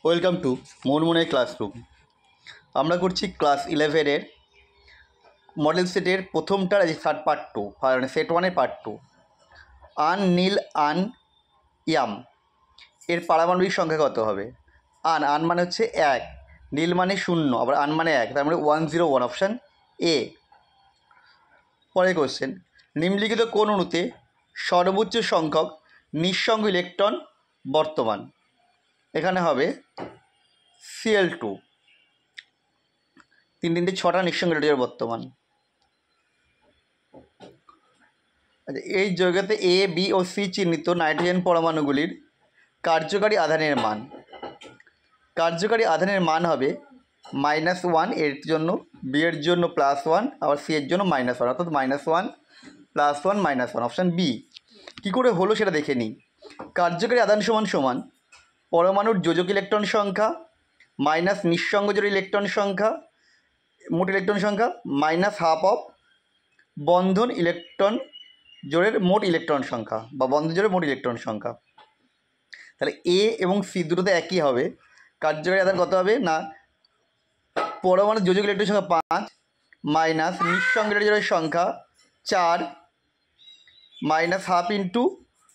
Welcome to মনমনে classroom. আমরা করছি class 11-এর model সেটের প্রথমটার পার্ট 2, সেট 1-এর পার্ট 2। আন নীল আন ইয়াম এর পারমাণবিক সংখ্যা কত হবে? আন মানে হচ্ছে 1, নীল মানে 0, আবার আন মানে 1, তার মানে 101, অপশান এ। পরের কোশ্চেন, নিম্নলিখিত কোন অণুতে সর্বোচ্চ সংখ্যক নিঃসঙ্গ ইলেকট্রন বর্তমান? এখানে হবে Cl2, 6টা নিঃসঙ্গ ইলেকট্রন বর্তমান। আচ্ছা, এই যৌগতে এ, বি ও সি চিহ্নিত নাইট্রোজেন পরমাণুগুলির কার্যকারী আধানের মান। কার্যকারী আধানের মান হবে -1 এর জন্য, বি এর জন্য +1, আবার সি এর জন্য -1, অর্থাৎ -1 +1 -1, অপশান বি। কী করে হলো সেটা দেখে নিই। কার্যকারী আধান সমান পরমাণুর যোজক ইলেকট্রন সংখ্যা মাইনাস নিঃসঙ্গ জোড় ইলেকট্রন সংখ্যা, মোট ইলেকট্রন সংখ্যা -12 অফ বন্ধন ইলেকট্রন জোড়ের মোট ইলেকট্রন সংখ্যা বা বন্ধন জোড়ের মোট ইলেকট্রন সংখ্যা। তাহলে এ এবং সি দুটোতে একই হবে। কার্যকারী আধান কত হবে না, পরমাণুর যোজক ইলেকট্রন সংখ্যা 5 মাইনাস নিঃসঙ্গ ইলেকট্রনের সংখ্যা 4 -12 ইন্টু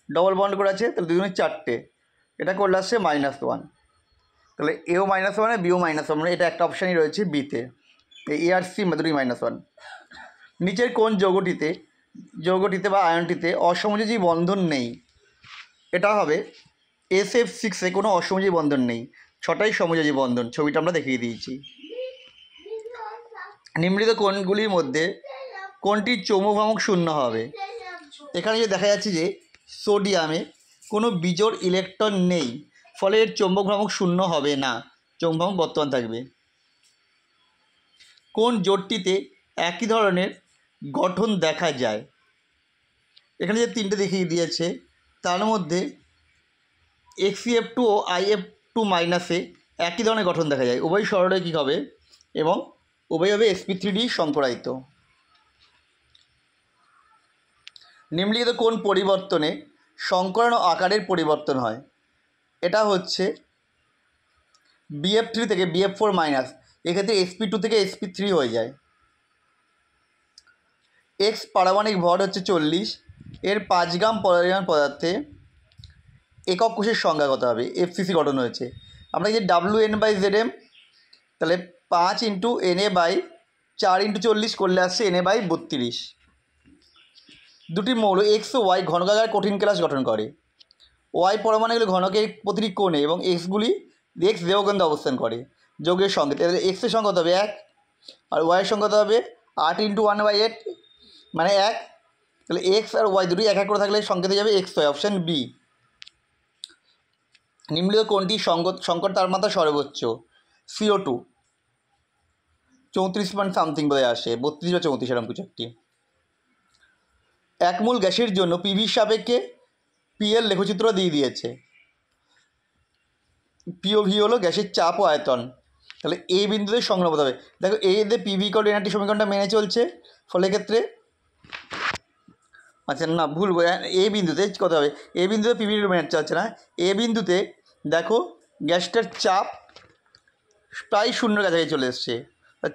ডবল বন্ড করে আছে, তাহলে 2 × 4, এটা করলে আসছে -1। তাহলে এও -1 বিও -1, মানে এটা একটা অপশানই রয়েছে বিতে, এ আর সি দুটোই -1। নিচের কোন যৌগটিতে বা আয়নটিতে অসমযোজী বন্ধন নেই? এটা হবে SF6-এ কোনো অসমযোজী বন্ধন নেই, 6টাই সমযোজী বন্ধন। ছবিটা আমরা দেখিয়ে দিয়েছি। নিম্নলিখিত কোণগুলির মধ্যে কোনটি চৌম্বক ভ্রামক শূন্য হবে? এখানে যে দেখা যাচ্ছে যে সোডিয়ামে কোনো বিজোড় ইলেকট্রন নেই, ফলে এর চৌম্বক ভ্রামক শূন্য হবে না, চৌম্বক ভ্রামক বর্তমান থাকবে। কোন জোটটিতে একই ধরনের গঠন দেখা যায়? এখানে যে 3টে দেখিয়ে দিয়েছে তার মধ্যে XeF2 ও IF2- একই ধরনের গঠন দেখা যায়, উভয় সরলরৈখিক হবে এবং উভয় হবে sp3d সংকরায়িত। নিম্নলিখিত কোন পরিবর্তনে সংকরণ ও আকারের পরিবর্তন হয়? এটা হচ্ছে BF3 থেকে BF4-, এক্ষেত্রে sp2 থেকে sp3 হয়ে যায়। X পারমাণবিক ভর হচ্ছে 40, এর 5 গ্রাম পরমাণু পদার্থে একক কোষের সংখ্যা কত হবে? FCC গঠন হয়েছে। আমরা যে WN/Zm, তাহলে 5 × Na/4 × 40 করলে আসছে Na/32। দুটি মৌল X ও Y ঘনকাকার কঠিন কেলাস গঠন করে। Y পরমাণুগুলি ঘনকের প্রতিটি কোণে এবং Xগুলি X দেহকেন্দ্রে অবস্থান করে। যৌগের সংখ্যা, তাহলে X এর সংখ্যা কত হবে? 1, আর Y এর সংখ্যা কত হবে? 8 × 1/8, মানে 1। তাহলে X আর Y দুটোই এক করে থাকলে সংখ্যা দিয়ে যাবে X হয়, অপশান বি। নিম্নলিখিত কোনটি সংকর তাপমাত্রা সর্বোচ্চ? CO2, 34 বোধহয় আসে, 32 বা 34 এরকম কিছু একটি। এক মোল গ্যাসের জন্য পিভির সাপেক্ষে PL লেখচিত্র দিয়ে দিয়েছে। POV হলো গ্যাসের চাপ ও আয়তন। তাহলে এই বিন্দুতে সংগ্রহ হতে হবে। দেখো এতে PV = NRT সমীকরণটা মেনে চলছে, ফলে ক্ষেত্রে আচ্ছা না ভুল, এই বিন্দুতে কত হবে? এই বিন্দুতে PV মেনে চলছে না। এই বিন্দুতে দেখো গ্যাসটার চাপ প্রায় 0 কাছাকাছি চলে এসছে,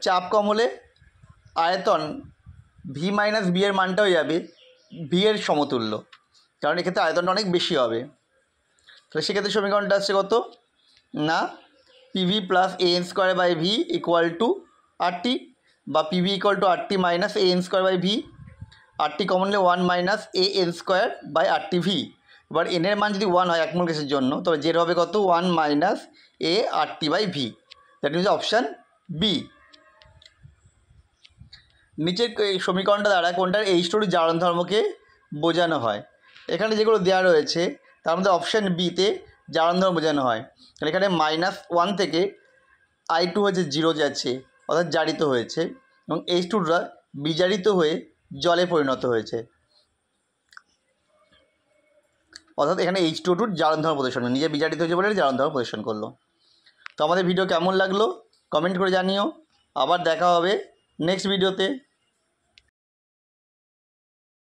চাপ কম হলে আয়তন V - B এর মানটা হয়ে যাবে V এর সমতুল্য, কারণ এক্ষেত্রে আয়তনটা অনেক বেশি হবে। তাহলে সেক্ষেত্রে সমীকরণটা আসছে কত না, PV + AN²/V = RT, বা PV = RT - AN²/V। RT কমনলে 1 - AN²/RTV। এবার N এর মান যদি 1 হয় এক মোল গ্যাসের জন্য, তবে জেড হবে কত? 1 - ART/V। That means option B. নিচের এই সমীকরণটা দ্বারা কোনটার H2 জারণ ধর্মকে বোঝানো হয়? এখানে যেগুলো দেওয়া রয়েছে তার মধ্যে অপশান বিতে জারণ ধর্ম বোঝানো হয়। তাহলে এখানে -1 থেকে I2 হচ্ছে 0 যাচ্ছে, অর্থাৎ জারিত হয়েছে, এবং H2টা বিজারিত হয়ে জলে পরিণত হয়েছে, অর্থাৎ এখানে H2 জারণ ধর্ম প্রদর্শন, নিজে বিজারিত হয়েছে বলে জারণ ধর্ম প্রদর্শন করলো। তো আমাদের ভিডিও কেমন লাগলো কমেন্ট করে জানিও। আবার দেখা হবে নেক্সট ভিডিওতে।